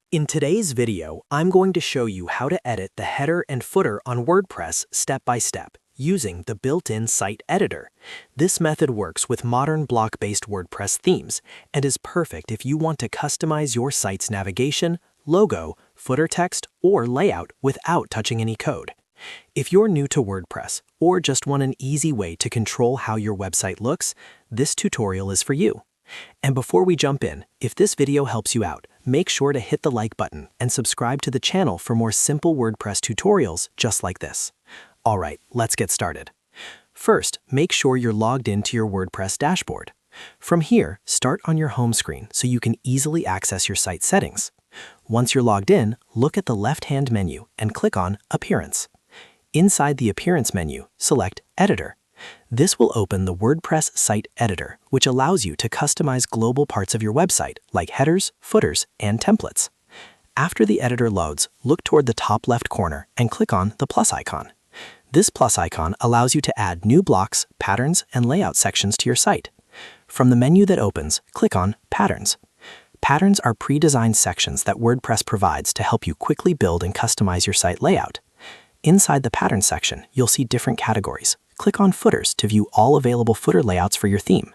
In today's video, I'm going to show you how to edit the header and footer on WordPress step by step using the built-in site editor. This method works with modern block-based WordPress themes and is perfect if you want to customize your site's navigation, logo, footer text, or layout without touching any code. If you're new to WordPress or just want an easy way to control how your website looks, this tutorial is for you. And before we jump in, if this video helps you out, make sure to hit the like button and subscribe to the channel for more simple WordPress tutorials just like this. Alright, let's get started. First, make sure you're logged into your WordPress dashboard. From here, start on your home screen so you can easily access your site settings. Once you're logged in, look at the left-hand menu and click on Appearance. Inside the Appearance menu, select Editor. This will open the WordPress Site Editor, which allows you to customize global parts of your website like headers, footers, and templates. After the editor loads, look toward the top left corner and click on the plus icon. This plus icon allows you to add new blocks, patterns, and layout sections to your site. From the menu that opens, click on Patterns. Patterns are pre-designed sections that WordPress provides to help you quickly build and customize your site layout. Inside the Pattern section, you'll see different categories. Click on Footers to view all available footer layouts for your theme.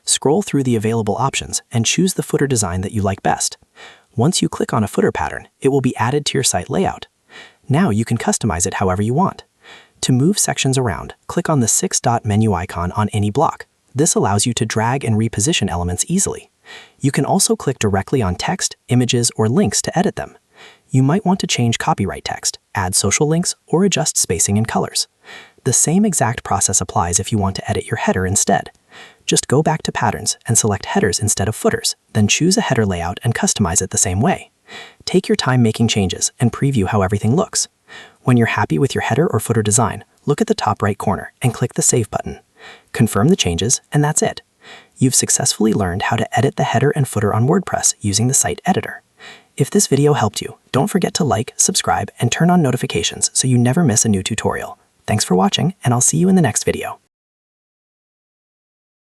Scroll through the available options and choose the footer design that you like best. Once you click on a footer pattern, it will be added to your site layout. Now you can customize it however you want. To move sections around, click on the 6-dot menu icon on any block. This allows you to drag and reposition elements easily. You can also click directly on text, images, or links to edit them. You might want to change copyright text, add social links, or adjust spacing and colors. The same exact process applies if you want to edit your header instead. Just go back to Patterns and select Headers instead of Footers, then choose a header layout and customize it the same way. Take your time making changes and preview how everything looks. When you're happy with your header or footer design, look at the top right corner and click the Save button. Confirm the changes, and that's it. You've successfully learned how to edit the header and footer on WordPress using the site editor. If this video helped you, don't forget to like, subscribe, and turn on notifications so you never miss a new tutorial. Thanks for watching, and I'll see you in the next video.